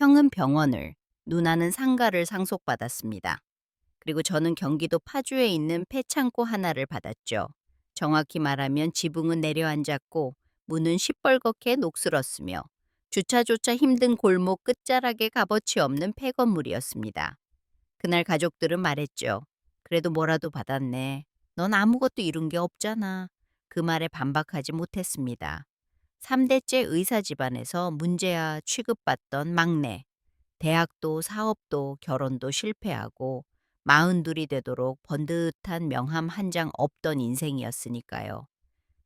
형은 병원을, 누나는 상가를 상속받았습니다. 그리고 저는 경기도 파주에 있는 폐창고 하나를 받았죠. 정확히 말하면 지붕은 내려앉았고 문은 시뻘겋게 녹슬었으며 주차조차 힘든 골목 끝자락에 값어치 없는 폐건물이었습니다. 그날 가족들은 말했죠. 그래도 뭐라도 받았네. 넌 아무것도 이룬 게 없잖아. 그 말에 반박하지 못했습니다. 3대째 의사 집안에서 문제아 취급받던 막내. 대학도 사업도 결혼도 실패하고 42이 되도록 번듯한 명함 한 장 없던 인생이었으니까요.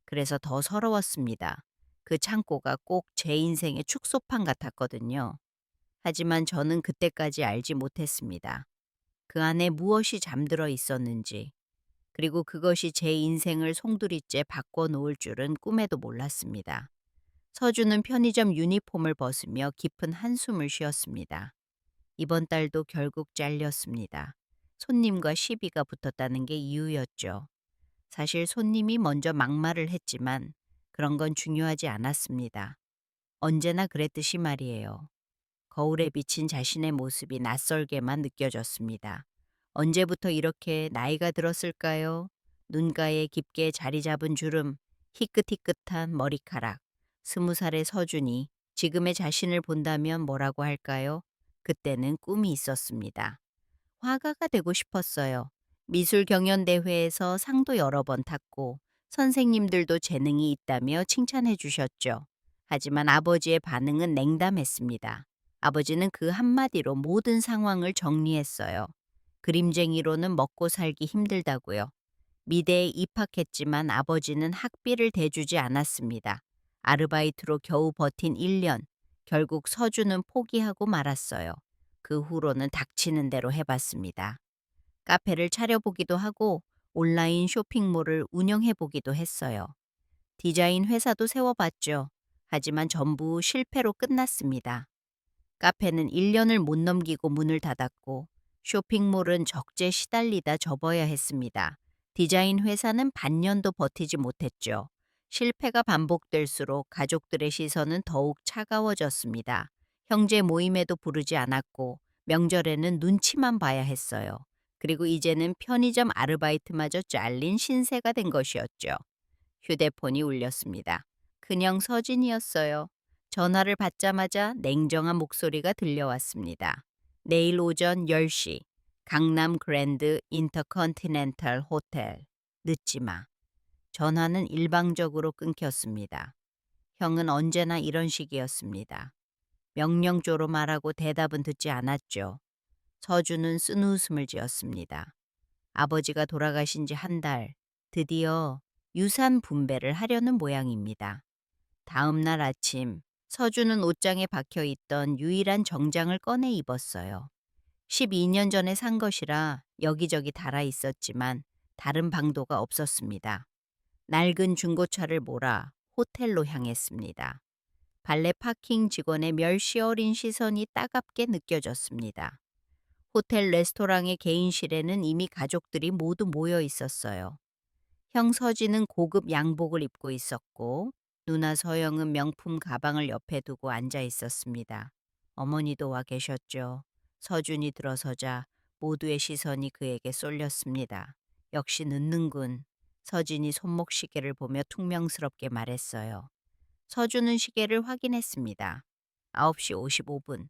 그래서 더 서러웠습니다. 그 창고가 꼭 제 인생의 축소판 같았거든요. 하지만 저는 그때까지 알지 못했습니다. 그 안에 무엇이 잠들어 있었는지, 그리고 그것이 제 인생을 송두리째 바꿔놓을 줄은 꿈에도 몰랐습니다. 서준은 편의점 유니폼을 벗으며 깊은 한숨을 쉬었습니다. 이번 달도 결국 잘렸습니다. 손님과 시비가 붙었다는 게 이유였죠. 사실 손님이 먼저 막말을 했지만 그런 건 중요하지 않았습니다. 언제나 그랬듯이 말이에요. 거울에 비친 자신의 모습이 낯설게만 느껴졌습니다. 언제부터 이렇게 나이가 들었을까요? 눈가에 깊게 자리 잡은 주름, 희끗희끗한 머리카락, 20살의 서준이 지금의 자신을 본다면 뭐라고 할까요? 그때는 꿈이 있었습니다. 화가가 되고 싶었어요. 미술 경연 대회에서 상도 여러 번 탔고 선생님들도 재능이 있다며 칭찬해 주셨죠. 하지만 아버지의 반응은 냉담했습니다. 아버지는 그 한마디로 모든 상황을 정리했어요. 그림쟁이로는 먹고 살기 힘들다고요. 미대에 입학했지만 아버지는 학비를 대주지 않았습니다. 아르바이트로 겨우 버틴 1년. 결국 서준은 포기하고 말았어요. 그 후로는 닥치는 대로 해봤습니다. 카페를 차려보기도 하고 온라인 쇼핑몰을 운영해보기도 했어요. 디자인 회사도 세워봤죠. 하지만 전부 실패로 끝났습니다. 카페는 1년을 못 넘기고 문을 닫았고 쇼핑몰은 적재 시달리다 접어야 했습니다. 디자인 회사는 반년도 버티지 못했죠. 실패가 반복될수록 가족들의 시선은 더욱 차가워졌습니다. 형제 모임에도 부르지 않았고 명절에는 눈치만 봐야 했어요. 그리고 이제는 편의점 아르바이트마저 잘린 신세가 된 것이었죠. 휴대폰이 울렸습니다. 그냥 서진이었어요. 전화를 받자마자 냉정한 목소리가 들려왔습니다. 내일 오전 10시 강남 그랜드 인터컨티넨탈 호텔. 늦지 마. 전화는 일방적으로 끊겼습니다. 형은 언제나 이런 식이었습니다. 명령조로 말하고 대답은 듣지 않았죠. 서준은 쓴웃음을 지었습니다. 아버지가 돌아가신 지 한 달, 드디어 유산 분배를 하려는 모양입니다. 다음 날 아침, 서준은 옷장에 박혀 있던 유일한 정장을 꺼내 입었어요. 12년 전에 산 것이라 여기저기 달아 있었지만 다른 방도가 없었습니다. 낡은 중고차를 몰아 호텔로 향했습니다. 발레 파킹 직원의 멸시 어린 시선이 따갑게 느껴졌습니다. 호텔 레스토랑의 개인실에는 이미 가족들이 모두 모여 있었어요. 형 서진은 고급 양복을 입고 있었고 누나 서영은 명품 가방을 옆에 두고 앉아 있었습니다. 어머니도 와 계셨죠. 서준이 들어서자 모두의 시선이 그에게 쏠렸습니다. 역시 늦는군. 서진이 손목 시계를 보며 퉁명스럽게 말했어요. 서준은 시계를 확인했습니다. 9시 55분.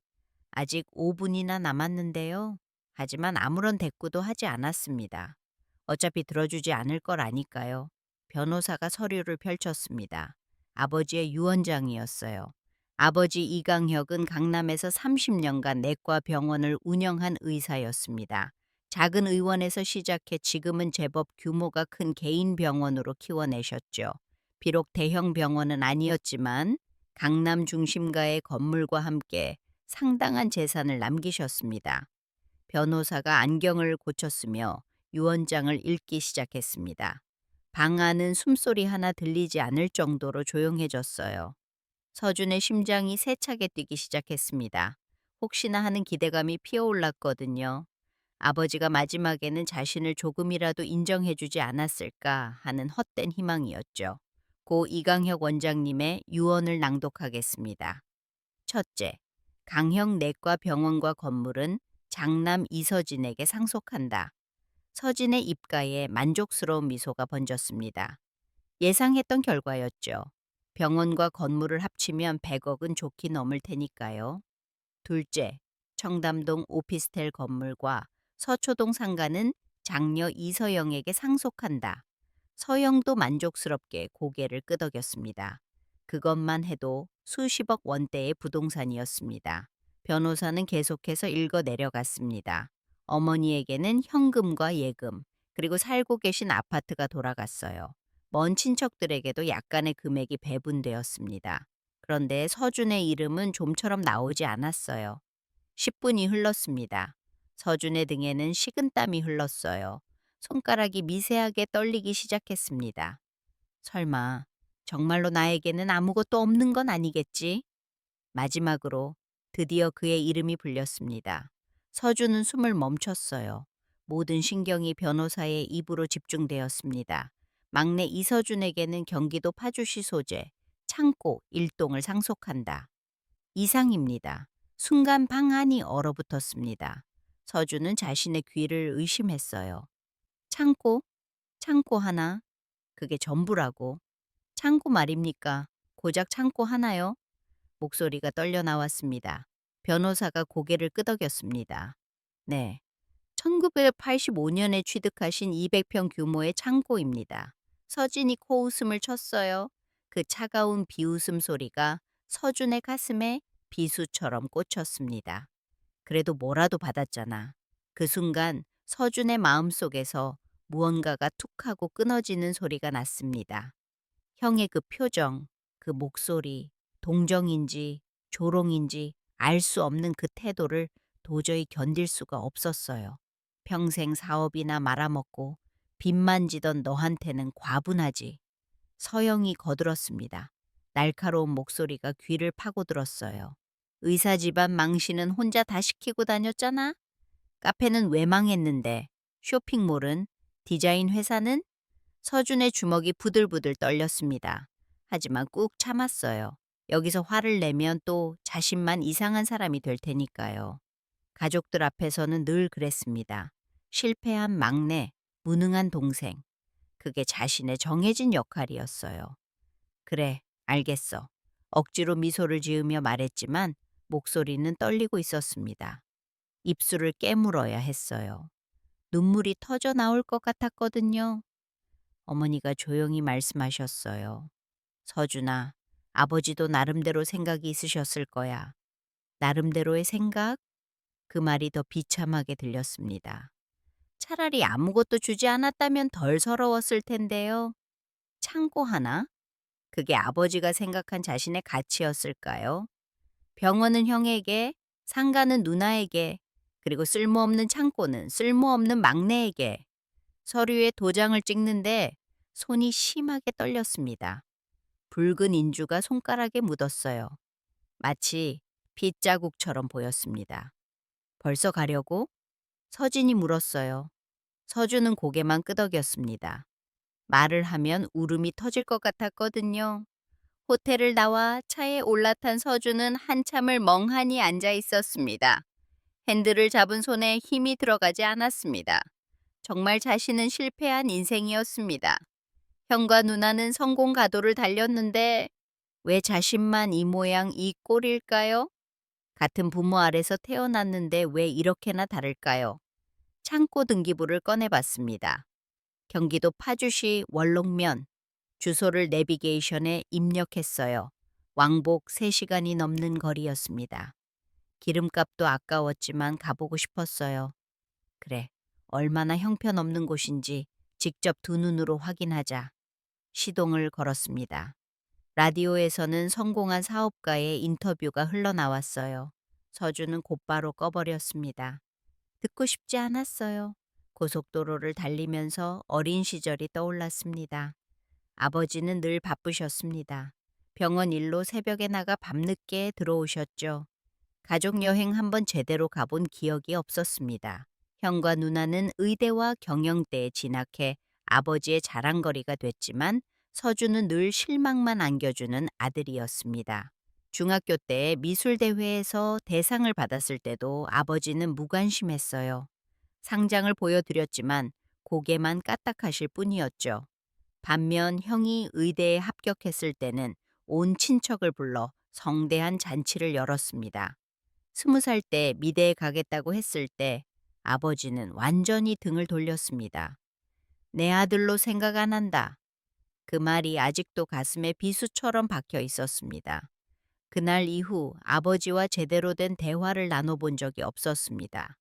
아직 5분이나 남았는데요. 하지만 아무런 대꾸도 하지 않았습니다. 어차피 들어주지 않을 걸 아니까요. 변호사가 서류를 펼쳤습니다. 아버지의 유언장이었어요. 아버지 이강혁은 강남에서 30년간 내과 병원을 운영한 의사였습니다. 작은 의원에서 시작해 지금은 제법 규모가 큰 개인 병원으로 키워내셨죠. 비록 대형 병원은 아니었지만 강남 중심가의 건물과 함께 상당한 재산을 남기셨습니다. 변호사가 안경을 고쳤으며 유언장을 읽기 시작했습니다. 방 안은 숨소리 하나 들리지 않을 정도로 조용해졌어요. 서준의 심장이 세차게 뛰기 시작했습니다. 혹시나 하는 기대감이 피어올랐거든요. 아버지가 마지막에는 자신을 조금이라도 인정해주지 않았을까 하는 헛된 희망이었죠. 고 이강혁 원장님의 유언을 낭독하겠습니다. 첫째, 강형 내과 병원과 건물은 장남 이서진에게 상속한다. 서진의 입가에 만족스러운 미소가 번졌습니다. 예상했던 결과였죠. 병원과 건물을 합치면 100억은 좋게 넘을 테니까요. 둘째, 청담동 오피스텔 건물과 서초동 상가는 장녀 이서영에게 상속한다. 서영도 만족스럽게 고개를 끄덕였습니다. 그것만 해도 수십억 원대의 부동산이었습니다. 변호사는 계속해서 읽어 내려갔습니다. 어머니에게는 현금과 예금, 그리고 살고 계신 아파트가 돌아갔어요. 먼 친척들에게도 약간의 금액이 배분되었습니다. 그런데 서준의 이름은 좀처럼 나오지 않았어요. 10분이 흘렀습니다. 서준의 등에는 식은땀이 흘렀어요. 손가락이 미세하게 떨리기 시작했습니다. 설마 정말로 나에게는 아무것도 없는 건 아니겠지? 마지막으로 드디어 그의 이름이 불렸습니다. 서준은 숨을 멈췄어요. 모든 신경이 변호사의 입으로 집중되었습니다. 막내 이서준에게는 경기도 파주시 소재 창고 1동을 상속한다. 이상입니다. 순간 방 안이 얼어붙었습니다. 서준은 자신의 귀를 의심했어요. 창고? 창고 하나? 그게 전부라고. 창고 말입니까? 고작 창고 하나요? 목소리가 떨려 나왔습니다. 변호사가 고개를 끄덕였습니다. 네. 1985년에 취득하신 200평 규모의 창고입니다. 서진이 코웃음을 쳤어요. 그 차가운 비웃음 소리가 서준의 가슴에 비수처럼 꽂혔습니다. 그래도 뭐라도 받았잖아. 그 순간 서준의 마음속에서 무언가가 툭 하고 끊어지는 소리가 났습니다. 형의 그 표정, 그 목소리, 동정인지 조롱인지 알 수 없는 그 태도를 도저히 견딜 수가 없었어요. 평생 사업이나 말아먹고 빚만 지던 너한테는 과분하지. 서영이 거들었습니다. 날카로운 목소리가 귀를 파고들었어요. 의사 집안 망신은 혼자 다 시키고 다녔잖아? 카페는 왜 망했는데? 쇼핑몰은? 디자인 회사는? 서준의 주먹이 부들부들 떨렸습니다. 하지만 꾹 참았어요. 여기서 화를 내면 또 자신만 이상한 사람이 될 테니까요. 가족들 앞에서는 늘 그랬습니다. 실패한 막내, 무능한 동생. 그게 자신의 정해진 역할이었어요. 그래, 알겠어. 억지로 미소를 지으며 말했지만 목소리는 떨리고 있었습니다. 입술을 깨물어야 했어요. 눈물이 터져 나올 것 같았거든요. 어머니가 조용히 말씀하셨어요. 서준아, 아버지도 나름대로 생각이 있으셨을 거야. 나름대로의 생각? 그 말이 더 비참하게 들렸습니다. 차라리 아무것도 주지 않았다면 덜 서러웠을 텐데요. 창고 하나? 그게 아버지가 생각한 자신의 가치였을까요? 병원은 형에게, 상가는 누나에게, 그리고 쓸모없는 창고는 쓸모없는 막내에게. 서류에 도장을 찍는데 손이 심하게 떨렸습니다. 붉은 인주가 손가락에 묻었어요. 마치 빗자국처럼 보였습니다. 벌써 가려고? 서진이 물었어요. 서준은 고개만 끄덕였습니다. 말을 하면 울음이 터질 것 같았거든요. 호텔을 나와 차에 올라탄 서준은 한참을 멍하니 앉아 있었습니다. 핸들을 잡은 손에 힘이 들어가지 않았습니다. 정말 자신은 실패한 인생이었습니다. 형과 누나는 성공 가도를 달렸는데 왜 자신만 이 모양 이 꼴일까요? 같은 부모 아래서 태어났는데 왜 이렇게나 다를까요? 창고 등기부를 꺼내봤습니다. 경기도 파주시 월록면 주소를 내비게이션에 입력했어요. 왕복 3시간이 넘는 거리였습니다. 기름값도 아까웠지만 가보고 싶었어요. 그래, 얼마나 형편없는 곳인지 직접 두 눈으로 확인하자. 시동을 걸었습니다. 라디오에서는 성공한 사업가의 인터뷰가 흘러나왔어요. 서준은 곧바로 꺼버렸습니다. 듣고 싶지 않았어요. 고속도로를 달리면서 어린 시절이 떠올랐습니다. 아버지는 늘 바쁘셨습니다. 병원 일로 새벽에 나가 밤늦게 들어오셨죠. 가족 여행 한번 제대로 가본 기억이 없었습니다. 형과 누나는 의대와 경영대에 진학해 아버지의 자랑거리가 됐지만 서준은 늘 실망만 안겨주는 아들이었습니다. 중학교 때 미술대회에서 대상을 받았을 때도 아버지는 무관심했어요. 상장을 보여드렸지만 고개만 까딱하실 뿐이었죠. 반면 형이 의대에 합격했을 때는 온 친척을 불러 성대한 잔치를 열었습니다. 20살 때 미대에 가겠다고 했을 때 아버지는 완전히 등을 돌렸습니다. 내 아들로 생각 안 한다. 그 말이 아직도 가슴에 비수처럼 박혀 있었습니다. 그날 이후 아버지와 제대로 된 대화를 나눠본 적이 없었습니다.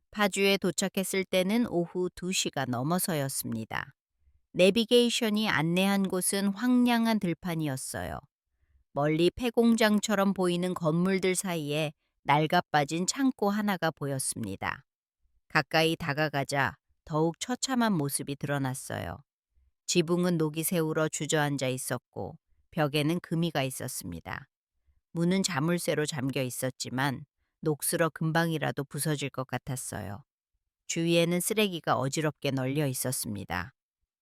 파주에 도착했을 때는 오후 2시가 넘어서였습니다. 내비게이션이 안내한 곳은 황량한 들판이었어요. 멀리 폐공장처럼 보이는 건물들 사이에 낡아빠진 창고 하나가 보였습니다. 가까이 다가가자 더욱 처참한 모습이 드러났어요. 지붕은 녹이 새울어 주저앉아 있었고 벽에는 금이가 있었습니다. 문은 자물쇠로 잠겨 있었지만 녹슬어 금방이라도 부서질 것 같았어요. 주위에는 쓰레기가 어지럽게 널려 있었습니다.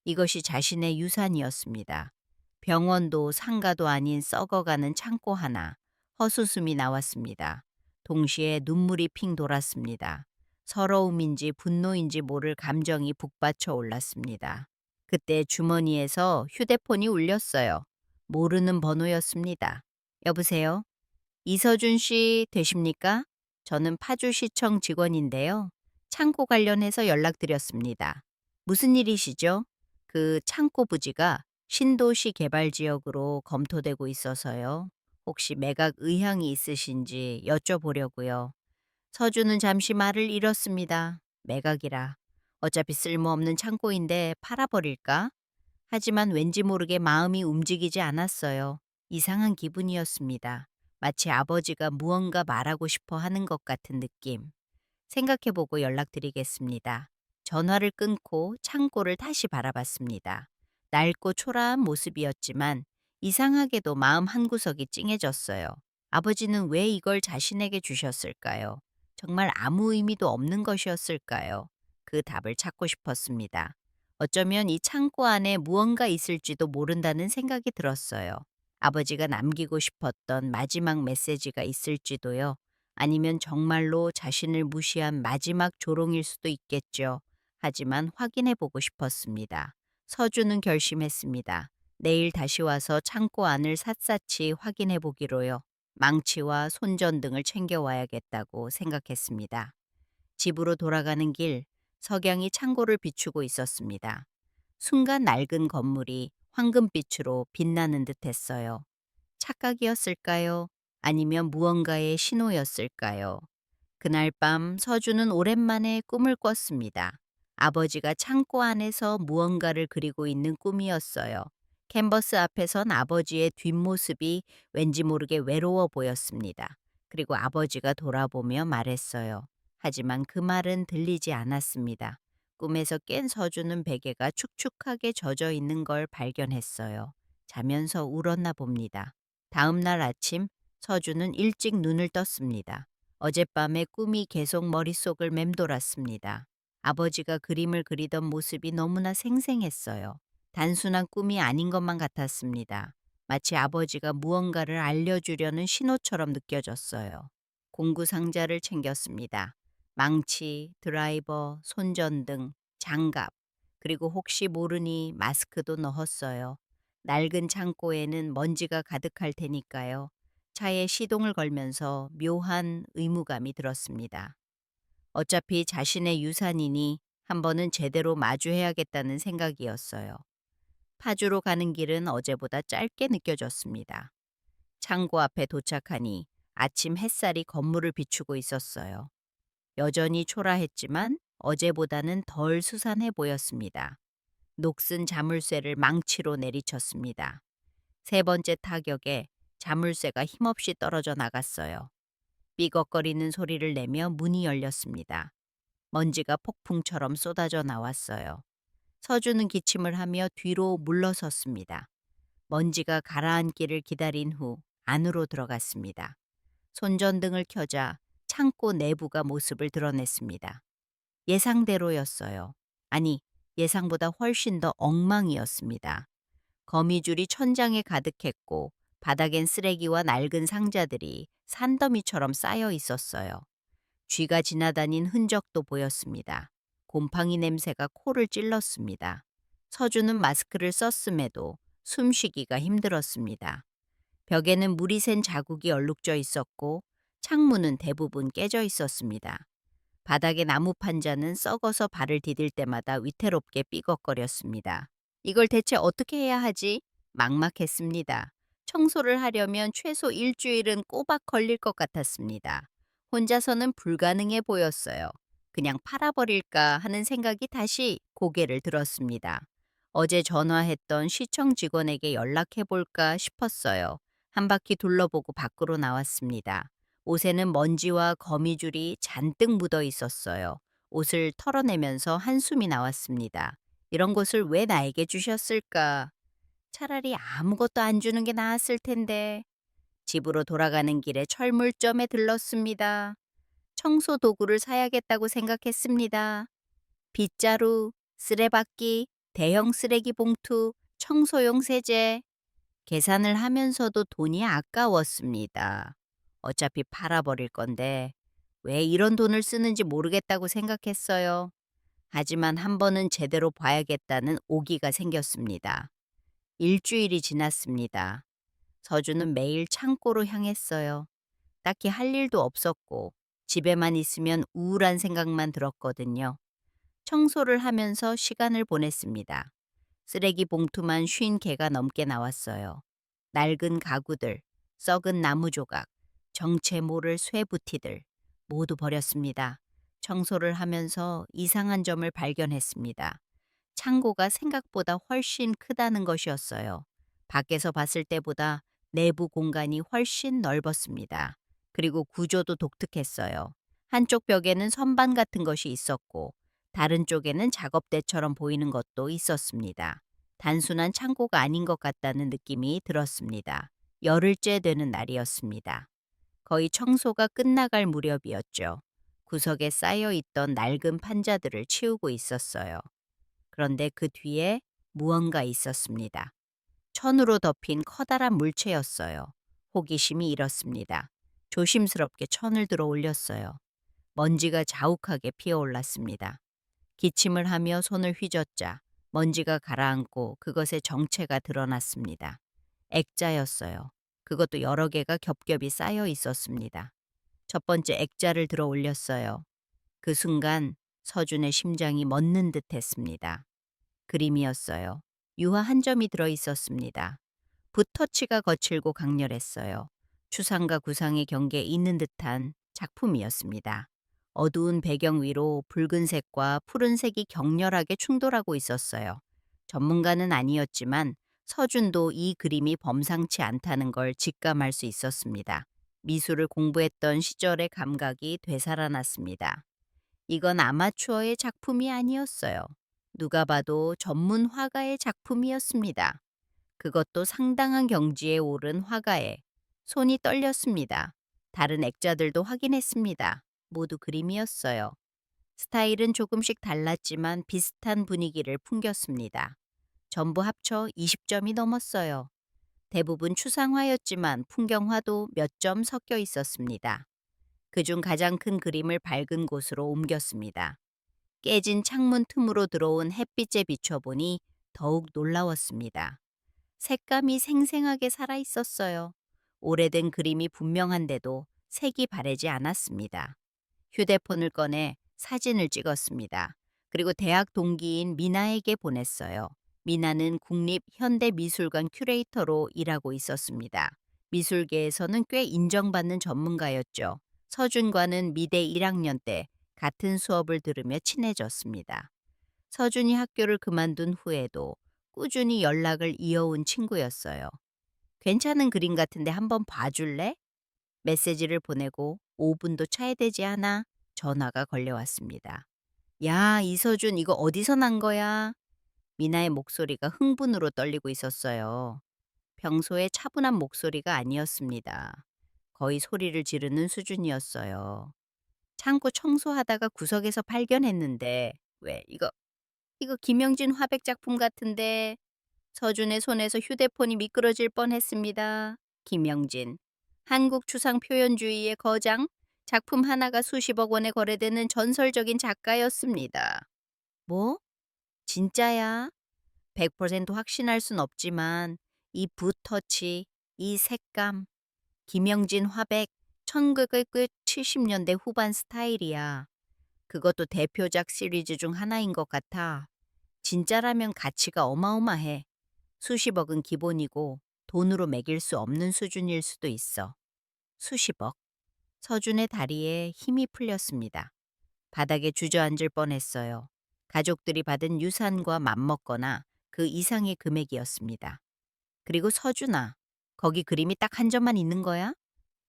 이것이 자신의 유산이었습니다. 병원도 상가도 아닌 썩어가는 창고 하나, 헛웃음이 나왔습니다. 동시에 눈물이 핑 돌았습니다. 서러움인지 분노인지 모를 감정이 북받쳐 올랐습니다. 그때 주머니에서 휴대폰이 울렸어요. 모르는 번호였습니다. 여보세요? 이서준 씨 되십니까? 저는 파주시청 직원인데요. 창고 관련해서 연락드렸습니다. 무슨 일이시죠? 그 창고 부지가 신도시 개발 지역으로 검토되고 있어서요. 혹시 매각 의향이 있으신지 여쭤보려고요. 서준은 잠시 말을 잃었습니다. 매각이라. 어차피 쓸모없는 창고인데 팔아버릴까? 하지만 왠지 모르게 마음이 움직이지 않았어요. 이상한 기분이었습니다. 마치 아버지가 무언가 말하고 싶어 하는 것 같은 느낌. 생각해보고 연락드리겠습니다. 전화를 끊고 창고를 다시 바라봤습니다. 낡고 초라한 모습이었지만 이상하게도 마음 한구석이 찡해졌어요. 아버지는 왜 이걸 자신에게 주셨을까요? 정말 아무 의미도 없는 것이었을까요? 그 답을 찾고 싶었습니다. 어쩌면 이 창고 안에 무언가 있을지도 모른다는 생각이 들었어요. 아버지가 남기고 싶었던 마지막 메시지가 있을지도요. 아니면 정말로 자신을 무시한 마지막 조롱일 수도 있겠죠. 하지만 확인해 보고 싶었습니다. 서주는 결심했습니다. 내일 다시 와서 창고 안을 샅샅이 확인해 보기로요. 망치와 손전등을 챙겨와야겠다고 생각했습니다. 집으로 돌아가는 길, 석양이 창고를 비추고 있었습니다. 순간 낡은 건물이 황금빛으로 빛나는 듯 했어요. 착각이었을까요? 아니면 무언가의 신호였을까요? 그날 밤 서주는 오랜만에 꿈을 꿨습니다. 아버지가 창고 안에서 무언가를 그리고 있는 꿈이었어요. 캔버스 앞에선 아버지의 뒷모습이 왠지 모르게 외로워 보였습니다. 그리고 아버지가 돌아보며 말했어요. 하지만 그 말은 들리지 않았습니다. 꿈에서 깬 서주는 베개가 축축하게 젖어 있는 걸 발견했어요. 자면서 울었나 봅니다. 다음 날 아침 서주는 일찍 눈을 떴습니다. 어젯밤의 꿈이 계속 머릿속을 맴돌았습니다. 아버지가 그림을 그리던 모습이 너무나 생생했어요. 단순한 꿈이 아닌 것만 같았습니다. 마치 아버지가 무언가를 알려주려는 신호처럼 느껴졌어요. 공구 상자를 챙겼습니다. 망치, 드라이버, 손전등, 장갑, 그리고 혹시 모르니 마스크도 넣었어요. 낡은 창고에는 먼지가 가득할 테니까요. 차에 시동을 걸면서 묘한 의무감이 들었습니다. 어차피 자신의 유산이니 한 번은 제대로 마주해야겠다는 생각이었어요. 파주로 가는 길은 어제보다 짧게 느껴졌습니다. 창고 앞에 도착하니 아침 햇살이 건물을 비추고 있었어요. 여전히 초라했지만 어제보다는 덜 수산해 보였습니다. 녹슨 자물쇠를 망치로 내리쳤습니다. 세 번째 타격에 자물쇠가 힘없이 떨어져 나갔어요. 삐걱거리는 소리를 내며 문이 열렸습니다. 먼지가 폭풍처럼 쏟아져 나왔어요. 서주는 기침을 하며 뒤로 물러섰습니다. 먼지가 가라앉기를 기다린 후 안으로 들어갔습니다. 손전등을 켜자 창고 내부가 모습을 드러냈습니다. 예상대로였어요. 아니, 예상보다 훨씬 더 엉망이었습니다. 거미줄이 천장에 가득했고 바닥엔 쓰레기와 낡은 상자들이 산더미처럼 쌓여 있었어요. 쥐가 지나다닌 흔적도 보였습니다. 곰팡이 냄새가 코를 찔렀습니다. 서준은 마스크를 썼음에도 숨쉬기가 힘들었습니다. 벽에는 물이 샌 자국이 얼룩져 있었고 창문은 대부분 깨져 있었습니다. 바닥의 나무 판자는 썩어서 발을 디딜 때마다 위태롭게 삐걱거렸습니다. 이걸 대체 어떻게 해야 하지? 막막했습니다. 청소를 하려면 최소 일주일은 꼬박 걸릴 것 같았습니다. 혼자서는 불가능해 보였어요. 그냥 팔아버릴까 하는 생각이 다시 고개를 들었습니다. 어제 전화했던 시청 직원에게 연락해볼까 싶었어요. 한 바퀴 둘러보고 밖으로 나왔습니다. 옷에는 먼지와 거미줄이 잔뜩 묻어 있었어요. 옷을 털어내면서 한숨이 나왔습니다. 이런 것을 왜 나에게 주셨을까? 차라리 아무것도 안 주는 게 나았을 텐데. 집으로 돌아가는 길에 철물점에 들렀습니다. 청소 도구를 사야겠다고 생각했습니다. 빗자루, 쓰레받기, 대형 쓰레기 봉투, 청소용 세제. 계산을 하면서도 돈이 아까웠습니다. 어차피 팔아버릴 건데 왜 이런 돈을 쓰는지 모르겠다고 생각했어요. 하지만 한 번은 제대로 봐야겠다는 오기가 생겼습니다. 일주일이 지났습니다. 서주는 매일 창고로 향했어요. 딱히 할 일도 없었고 집에만 있으면 우울한 생각만 들었거든요. 청소를 하면서 시간을 보냈습니다. 쓰레기 봉투만 50개가 넘게 나왔어요. 낡은 가구들, 썩은 나무 조각, 정체 모를 쇠부티들 모두 버렸습니다. 청소를 하면서 이상한 점을 발견했습니다. 창고가 생각보다 훨씬 크다는 것이었어요. 밖에서 봤을 때보다 내부 공간이 훨씬 넓었습니다. 그리고 구조도 독특했어요. 한쪽 벽에는 선반 같은 것이 있었고 다른 쪽에는 작업대처럼 보이는 것도 있었습니다. 단순한 창고가 아닌 것 같다는 느낌이 들었습니다. 열흘째 되는 날이었습니다. 거의 청소가 끝나갈 무렵이었죠. 구석에 쌓여 있던 낡은 판자들을 치우고 있었어요. 그런데 그 뒤에 무언가 있었습니다. 천으로 덮인 커다란 물체였어요. 호기심이 일었습니다. 조심스럽게 천을 들어 올렸어요. 먼지가 자욱하게 피어올랐습니다. 기침을 하며 손을 휘젓자 먼지가 가라앉고 그것의 정체가 드러났습니다. 액자였어요. 그것도 여러 개가 겹겹이 쌓여 있었습니다. 첫 번째 액자를 들어 올렸어요. 그 순간 서준의 심장이 멎는 듯 했습니다. 그림이었어요. 유화 한 점이 들어 있었습니다. 붓터치가 거칠고 강렬했어요. 추상과 구상의 경계에 있는 듯한 작품이었습니다. 어두운 배경 위로 붉은색과 푸른색이 격렬하게 충돌하고 있었어요. 전문가는 아니었지만 서준도 이 그림이 범상치 않다는 걸 직감할 수 있었습니다. 미술을 공부했던 시절의 감각이 되살아났습니다. 이건 아마추어의 작품이 아니었어요. 누가 봐도 전문 화가의 작품이었습니다. 그것도 상당한 경지에 오른 화가의 손이 떨렸습니다. 다른 액자들도 확인했습니다. 모두 그림이었어요. 스타일은 조금씩 달랐지만 비슷한 분위기를 풍겼습니다. 전부 합쳐 20점이 넘었어요. 대부분 추상화였지만 풍경화도 몇 점 섞여 있었습니다. 그중 가장 큰 그림을 밝은 곳으로 옮겼습니다. 깨진 창문 틈으로 들어온 햇빛에 비춰보니 더욱 놀라웠습니다. 색감이 생생하게 살아 있었어요. 오래된 그림이 분명한데도 색이 바래지 않았습니다. 휴대폰을 꺼내 사진을 찍었습니다. 그리고 대학 동기인 미나에게 보냈어요. 미나는 국립현대미술관 큐레이터로 일하고 있었습니다. 미술계에서는 꽤 인정받는 전문가였죠. 서준과는 미대 1학년 때 같은 수업을 들으며 친해졌습니다. 서준이 학교를 그만둔 후에도 꾸준히 연락을 이어온 친구였어요. 괜찮은 그림 같은데 한번 봐줄래? 메시지를 보내고 5분도 차야 되지 않아 전화가 걸려왔습니다. 야, 이서준 이거 어디서 난 거야? 미나의 목소리가 흥분으로 떨리고 있었어요. 평소에 차분한 목소리가 아니었습니다. 거의 소리를 지르는 수준이었어요. 창고 청소하다가 구석에서 발견했는데 왜 이거 김영진 화백 작품 같은데 서준의 손에서 휴대폰이 미끄러질 뻔했습니다. 김영진. 한국 추상 표현주의의 거장, 작품 하나가 수십억 원에 거래되는 전설적인 작가였습니다. 뭐? 진짜야? 100% 확신할 순 없지만 이 붓터치, 이 색감, 김영진 화백 1970년대 후반 스타일이야. 그것도 대표작 시리즈 중 하나인 것 같아. 진짜라면 가치가 어마어마해. 수십억은 기본이고 돈으로 매길 수 없는 수준일 수도 있어. 수십억. 서준의 다리에 힘이 풀렸습니다. 바닥에 주저앉을 뻔했어요. 가족들이 받은 유산과 맞먹거나 그 이상의 금액이었습니다. 그리고 서준아, 거기 그림이 딱 한 점만 있는 거야?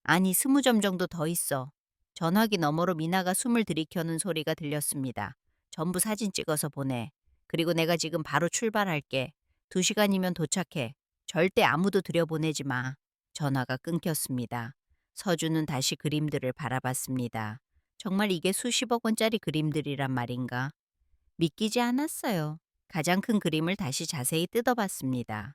아니, 20점 정도 더 있어. 전화기 너머로 미나가 숨을 들이켜는 소리가 들렸습니다. 전부 사진 찍어서 보내. 그리고 내가 지금 바로 출발할게. 2시간이면 도착해. 절대 아무도 들여보내지 마. 전화가 끊겼습니다. 서준은 다시 그림들을 바라봤습니다. 정말 이게 수십억 원짜리 그림들이란 말인가? 믿기지 않았어요. 가장 큰 그림을 다시 자세히 뜯어봤습니다.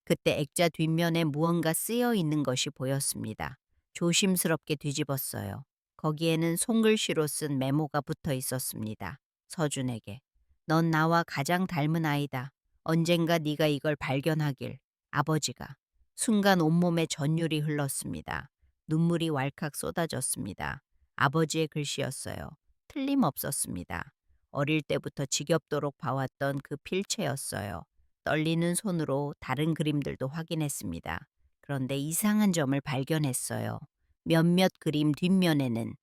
그때 액자 뒷면에 무언가 쓰여 있는 것이 보였습니다. 조심스럽게 뒤집었어요. 거기에는 손글씨로 쓴 메모가 붙어 있었습니다. 서준에게. 넌 나와 가장 닮은 아이다. 언젠가 네가 이걸 발견하길. 아버지가. 순간 온몸에 전율이 흘렀습니다. 눈물이 왈칵 쏟아졌습니다. 아버지의 글씨였어요. 틀림없었습니다. 어릴 때부터 지겹도록 봐왔던 그 필체였어요. 떨리는 손으로 다른 그림들도 확인했습니다. 그런데 이상한 점을 발견했어요. 몇몇 그림 뒷면에는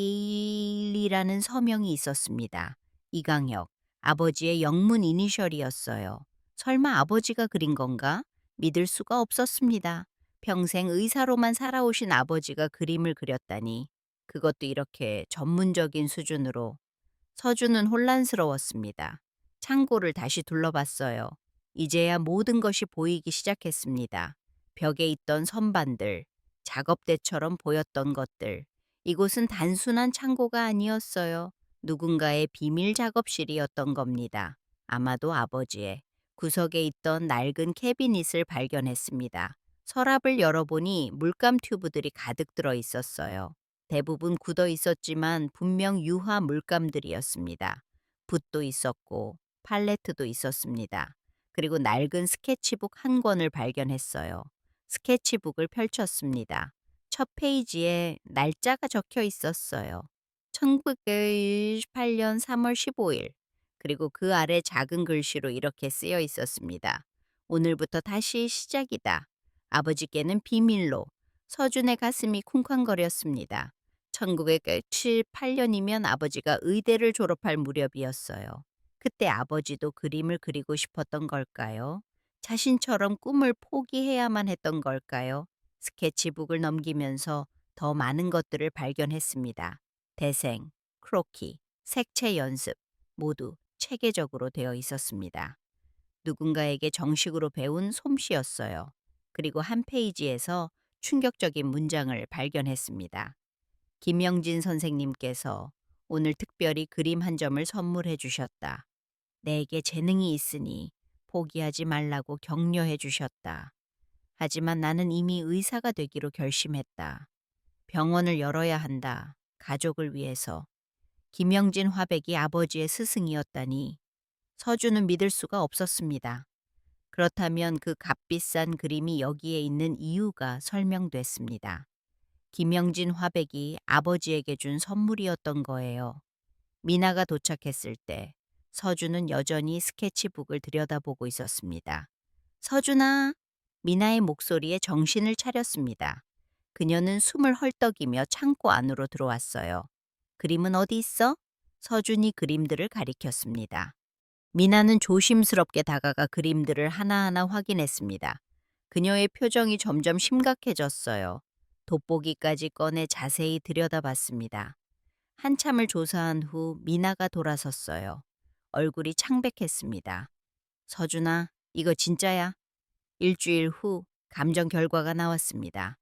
게일이라는 서명이 있었습니다. 이강혁, 아버지의 영문 이니셜이었어요. 설마 아버지가 그린 건가? 믿을 수가 없었습니다. 평생 의사로만 살아오신 아버지가 그림을 그렸다니. 그것도 이렇게 전문적인 수준으로. 서준은 혼란스러웠습니다. 창고를 다시 둘러봤어요. 이제야 모든 것이 보이기 시작했습니다. 벽에 있던 선반들, 작업대처럼 보였던 것들. 이곳은 단순한 창고가 아니었어요. 누군가의 비밀 작업실이었던 겁니다. 아마도 아버지의. 구석에 있던 낡은 캐비닛을 발견했습니다. 서랍을 열어보니 물감 튜브들이 가득 들어 있었어요. 대부분 굳어 있었지만 분명 유화 물감들이었습니다. 붓도 있었고 팔레트도 있었습니다. 그리고 낡은 스케치북 한 권을 발견했어요. 스케치북을 펼쳤습니다. 첫 페이지에 날짜가 적혀 있었어요. 1928년 3월 15일. 그리고 그 아래 작은 글씨로 이렇게 쓰여 있었습니다. 오늘부터 다시 시작이다. 아버지께는 비밀로. 서준의 가슴이 쿵쾅거렸습니다. 1978년이면 아버지가 의대를 졸업할 무렵이었어요. 그때 아버지도 그림을 그리고 싶었던 걸까요? 자신처럼 꿈을 포기해야만 했던 걸까요? 스케치북을 넘기면서 더 많은 것들을 발견했습니다. 대생, 크로키, 색채 연습 모두 체계적으로 되어 있었습니다. 누군가에게 정식으로 배운 솜씨였어요. 그리고 한 페이지에서 충격적인 문장을 발견했습니다. 김영진 선생님께서 오늘 특별히 그림 한 점을 선물해 주셨다. 내게 재능이 있으니 포기하지 말라고 격려해 주셨다. 하지만 나는 이미 의사가 되기로 결심했다. 병원을 열어야 한다. 가족을 위해서. 김영진 화백이 아버지의 스승이었다니 서준은 믿을 수가 없었습니다. 그렇다면 그 값비싼 그림이 여기에 있는 이유가 설명됐습니다. 김영진 화백이 아버지에게 준 선물이었던 거예요. 미나가 도착했을 때 서준은 여전히 스케치북을 들여다보고 있었습니다. 서준아! 미나의 목소리에 정신을 차렸습니다. 그녀는 숨을 헐떡이며 창고 안으로 들어왔어요. 그림은 어디 있어? 서준이 그림들을 가리켰습니다. 미나는 조심스럽게 다가가 그림들을 하나하나 확인했습니다. 그녀의 표정이 점점 심각해졌어요. 돋보기까지 꺼내 자세히 들여다봤습니다. 한참을 조사한 후 미나가 돌아섰어요. 얼굴이 창백했습니다. 서준아, 이거 진짜야? 일주일 후 감정 결과가 나왔습니다.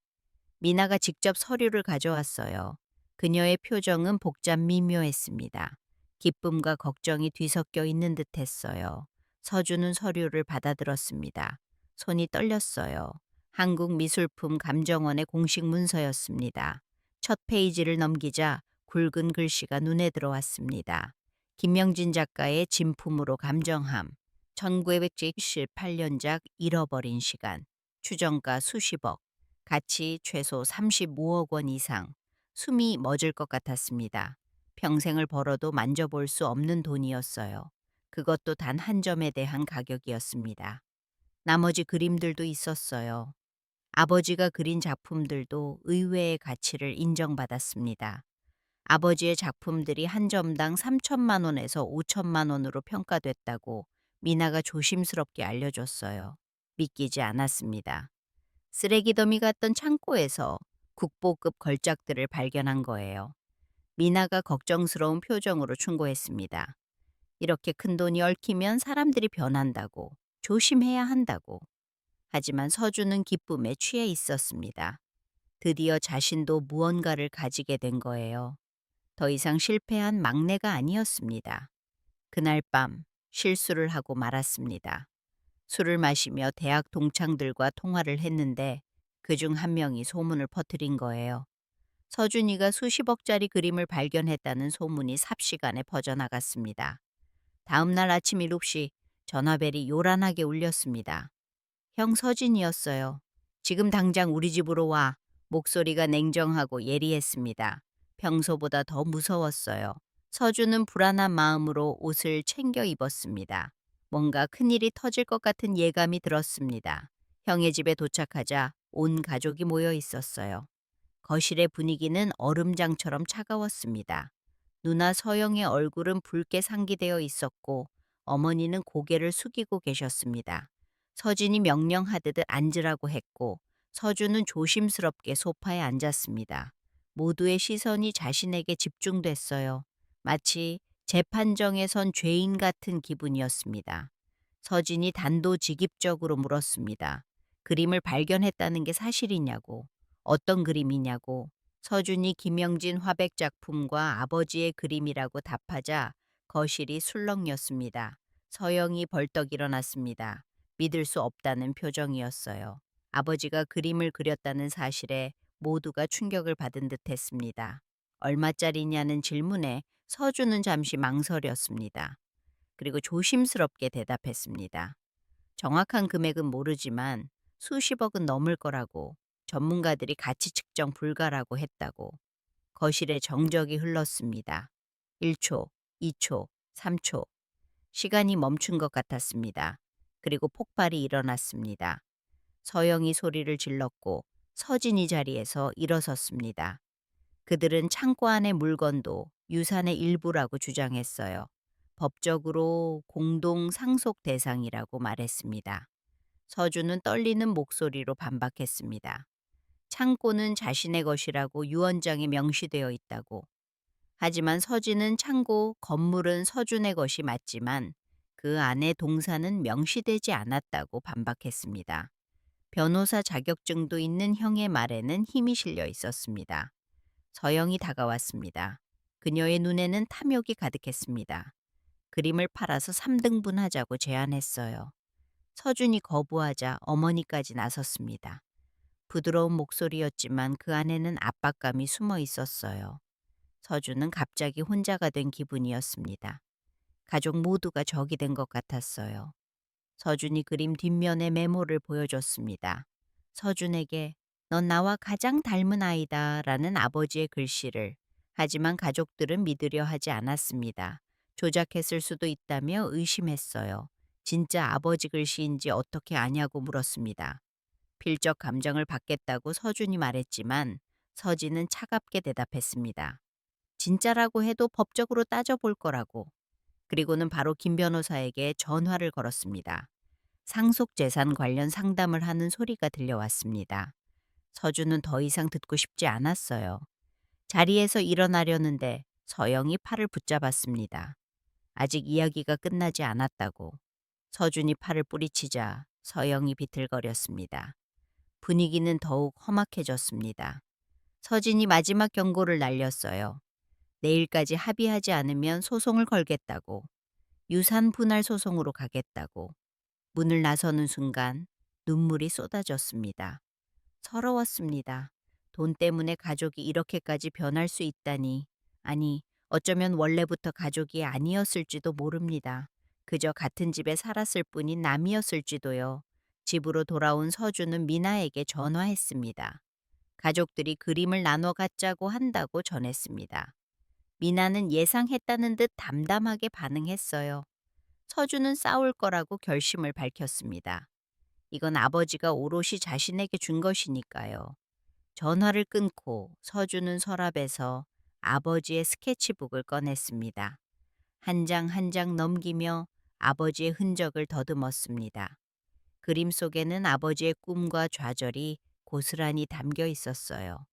미나가 직접 서류를 가져왔어요. 그녀의 표정은 복잡 미묘했습니다. 기쁨과 걱정이 뒤섞여 있는 듯했어요. 서준은 서류를 받아들었습니다. 손이 떨렸어요. 한국미술품 감정원의 공식 문서였습니다. 첫 페이지를 넘기자 굵은 글씨가 눈에 들어왔습니다. 김명진 작가의 진품으로 감정함. 1978년작 잃어버린 시간. 추정가 수십억. 가치 최소 35억 원 이상. 숨이 멎을 것 같았습니다. 평생을 벌어도 만져볼 수 없는 돈이었어요. 그것도 단 한 점에 대한 가격이었습니다. 나머지 그림들도 있었어요. 아버지가 그린 작품들도 의외의 가치를 인정받았습니다. 아버지의 작품들이 한 점당 3천만 원에서 5천만 원으로 평가됐다고 미나가 조심스럽게 알려줬어요. 믿기지 않았습니다. 쓰레기 더미 같던 창고에서 국보급 걸작들을 발견한 거예요. 미나가 걱정스러운 표정으로 충고했습니다. 이렇게 큰 돈이 얽히면 사람들이 변한다고, 조심해야 한다고. 하지만 서준은 기쁨에 취해 있었습니다. 드디어 자신도 무언가를 가지게 된 거예요. 더 이상 실패한 막내가 아니었습니다. 그날 밤 실수를 하고 말았습니다. 술을 마시며 대학 동창들과 통화를 했는데 그중 한 명이 소문을 퍼뜨린 거예요. 서준이가 수십억짜리 그림을 발견했다는 소문이 삽시간에 퍼져나갔습니다. 다음 날 아침 7시 전화벨이 요란하게 울렸습니다. 형 서진이었어요. 지금 당장 우리 집으로 와. 목소리가 냉정하고 예리했습니다. 평소보다 더 무서웠어요. 서준은 불안한 마음으로 옷을 챙겨 입었습니다. 뭔가 큰일이 터질 것 같은 예감이 들었습니다. 형의 집에 도착하자 온 가족이 모여 있었어요. 거실의 분위기는 얼음장처럼 차가웠습니다. 누나 서영의 얼굴은 붉게 상기되어 있었고 어머니는 고개를 숙이고 계셨습니다. 서진이 명령하듯 앉으라고 했고 서준은 조심스럽게 소파에 앉았습니다. 모두의 시선이 자신에게 집중됐어요. 마치 재판정에 선 죄인 같은 기분이었습니다. 서진이 단도직입적으로 물었습니다. 그림을 발견했다는 게 사실이냐고, 어떤 그림이냐고. 서준이 김영진 화백 작품과 아버지의 그림이라고 답하자 거실이 술렁였습니다. 서영이 벌떡 일어났습니다. 믿을 수 없다는 표정이었어요. 아버지가 그림을 그렸다는 사실에 모두가 충격을 받은 듯 했습니다. 얼마짜리냐는 질문에 서준은 잠시 망설였습니다. 그리고 조심스럽게 대답했습니다. 정확한 금액은 모르지만 수십억은 넘을 거라고, 전문가들이 가치 측정 불가라고 했다고. 거실에 정적이 흘렀습니다. 1초, 2초, 3초. 시간이 멈춘 것 같았습니다. 그리고 폭발이 일어났습니다. 서영이 소리를 질렀고 서진이 자리에서 일어섰습니다. 그들은 창고 안의 물건도 유산의 일부라고 주장했어요. 법적으로 공동 상속 대상이라고 말했습니다. 서준은 떨리는 목소리로 반박했습니다. 창고는 자신의 것이라고 유언장에 명시되어 있다고. 하지만 서진은 창고, 건물은 서준의 것이 맞지만 그 안에 동사는 명시되지 않았다고 반박했습니다. 변호사 자격증도 있는 형의 말에는 힘이 실려 있었습니다. 서영이 다가왔습니다. 그녀의 눈에는 탐욕이 가득했습니다. 그림을 팔아서 3등분 하자고 제안했어요. 서준이 거부하자 어머니까지 나섰습니다. 부드러운 목소리였지만 그 안에는 압박감이 숨어 있었어요. 서준은 갑자기 혼자가 된 기분이었습니다. 가족 모두가 적이 된 것 같았어요. 서준이 그림 뒷면의 메모를 보여줬습니다. 서준에게 넌 나와 가장 닮은 아이다 라는 아버지의 글씨를. 하지만 가족들은 믿으려 하지 않았습니다. 조작했을 수도 있다며 의심했어요. 진짜 아버지 글씨인지 어떻게 아냐고 물었습니다. 필적 감정을 받겠다고 서준이 말했지만 서진은 차갑게 대답했습니다. 진짜라고 해도 법적으로 따져볼 거라고. 그리고는 바로 김 변호사에게 전화를 걸었습니다. 상속재산 관련 상담을 하는 소리가 들려왔습니다. 서준은 더 이상 듣고 싶지 않았어요. 자리에서 일어나려는데 서영이 팔을 붙잡았습니다. 아직 이야기가 끝나지 않았다고. 서준이 팔을 뿌리치자 서영이 비틀거렸습니다. 분위기는 더욱 험악해졌습니다. 서진이 마지막 경고를 날렸어요. 내일까지 합의하지 않으면 소송을 걸겠다고. 유산 분할 소송으로 가겠다고. 문을 나서는 순간 눈물이 쏟아졌습니다. 서러웠습니다. 돈 때문에 가족이 이렇게까지 변할 수 있다니. 아니, 어쩌면 원래부터 가족이 아니었을지도 모릅니다. 그저 같은 집에 살았을 뿐인 남이었을지도요. 집으로 돌아온 서주는 미나에게 전화했습니다. 가족들이 그림을 나눠 갖자고 한다고 전했습니다. 미나는 예상했다는 듯 담담하게 반응했어요. 서주는 싸울 거라고 결심을 밝혔습니다. 이건 아버지가 오롯이 자신에게 준 것이니까요. 전화를 끊고 서주는 서랍에서 아버지의 스케치북을 꺼냈습니다. 한 장 한 장 넘기며 아버지의 흔적을 더듬었습니다. 그림 속에는 아버지의 꿈과 좌절이 고스란히 담겨 있었어요.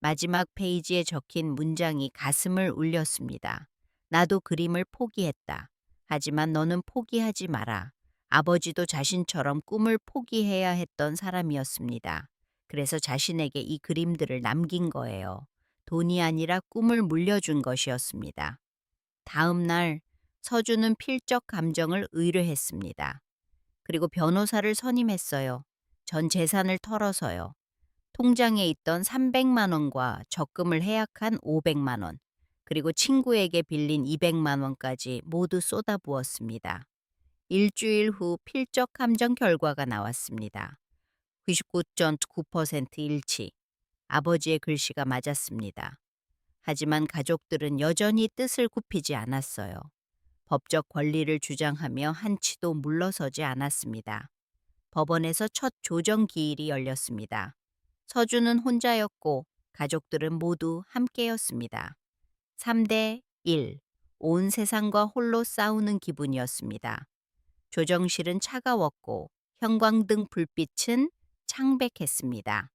마지막 페이지에 적힌 문장이 가슴을 울렸습니다. 나도 그림을 포기했다. 하지만 너는 포기하지 마라. 아버지도 자신처럼 꿈을 포기해야 했던 사람이었습니다. 그래서 자신에게 이 그림들을 남긴 거예요. 돈이 아니라 꿈을 물려준 것이었습니다. 다음 날 서주는 필적 감정을 의뢰했습니다. 그리고 변호사를 선임했어요. 전 재산을 털어서요. 통장에 있던 300만 원과 적금을 해약한 500만 원, 그리고 친구에게 빌린 200만 원까지 모두 쏟아부었습니다. 일주일 후 필적 감정 결과가 나왔습니다. 99.9% 일치. 아버지의 글씨가 맞았습니다. 하지만 가족들은 여전히 뜻을 굽히지 않았어요. 법적 권리를 주장하며 한치도 물러서지 않았습니다. 법원에서 첫 조정 기일이 열렸습니다. 서주는 혼자였고 가족들은 모두 함께였습니다. 3대 1. 온 세상과 홀로 싸우는 기분이었습니다. 조정실은 차가웠고 형광등 불빛은 창백했습니다.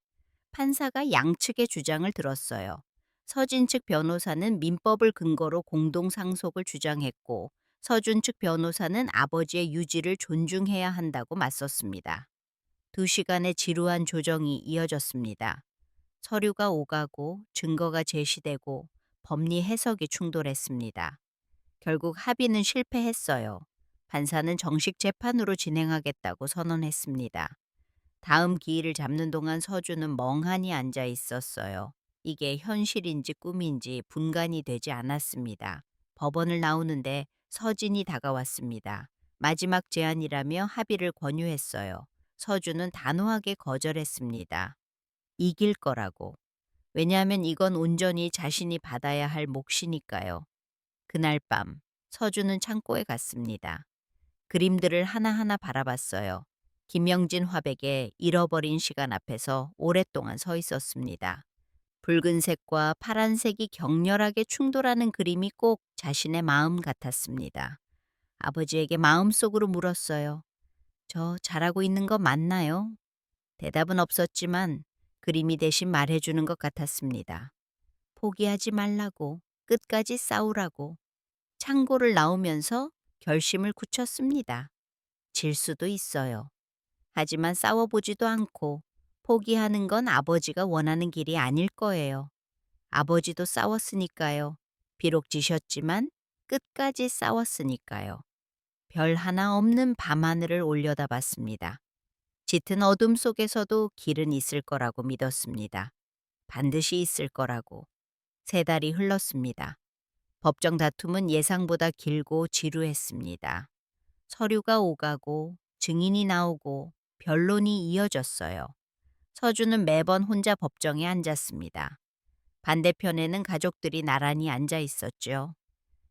판사가 양측의 주장을 들었어요. 서진 측 변호사는 민법을 근거로 공동상속을 주장했고 서준 측 변호사는 아버지의 유지를 존중해야 한다고 맞섰습니다. 2시간의 지루한 조정이 이어졌습니다. 서류가 오가고 증거가 제시되고 법리 해석이 충돌했습니다. 결국 합의는 실패했어요. 판사는 정식 재판으로 진행하겠다고 선언했습니다. 다음 기일을 잡는 동안 서주는 멍하니 앉아 있었어요. 이게 현실인지 꿈인지 분간이 되지 않았습니다. 법원을 나오는데 서진이 다가왔습니다. 마지막 제안이라며 합의를 권유했어요. 서주는 단호하게 거절했습니다. 이길 거라고. 왜냐하면 이건 온전히 자신이 받아야 할 몫이니까요. 그날 밤 서주는 창고에 갔습니다. 그림들을 하나하나 바라봤어요. 김영진 화백의 잃어버린 시간 앞에서 오랫동안 서 있었습니다. 붉은색과 파란색이 격렬하게 충돌하는 그림이 꼭 자신의 마음 같았습니다. 아버지에게 마음속으로 물었어요. 저 잘하고 있는 거 맞나요? 대답은 없었지만 그림이 대신 말해주는 것 같았습니다. 포기하지 말라고, 끝까지 싸우라고. 창고를 나오면서 결심을 굳혔습니다. 질 수도 있어요. 하지만 싸워보지도 않고 포기하는 건 아버지가 원하는 길이 아닐 거예요. 아버지도 싸웠으니까요. 비록 지셨지만 끝까지 싸웠으니까요. 별 하나 없는 밤하늘을 올려다봤습니다. 짙은 어둠 속에서도 길은 있을 거라고 믿었습니다. 반드시 있을 거라고. 3달이 흘렀습니다. 법정 다툼은 예상보다 길고 지루했습니다. 서류가 오가고 증인이 나오고 변론이 이어졌어요. 서주는 매번 혼자 법정에 앉았습니다. 반대편에는 가족들이 나란히 앉아 있었죠.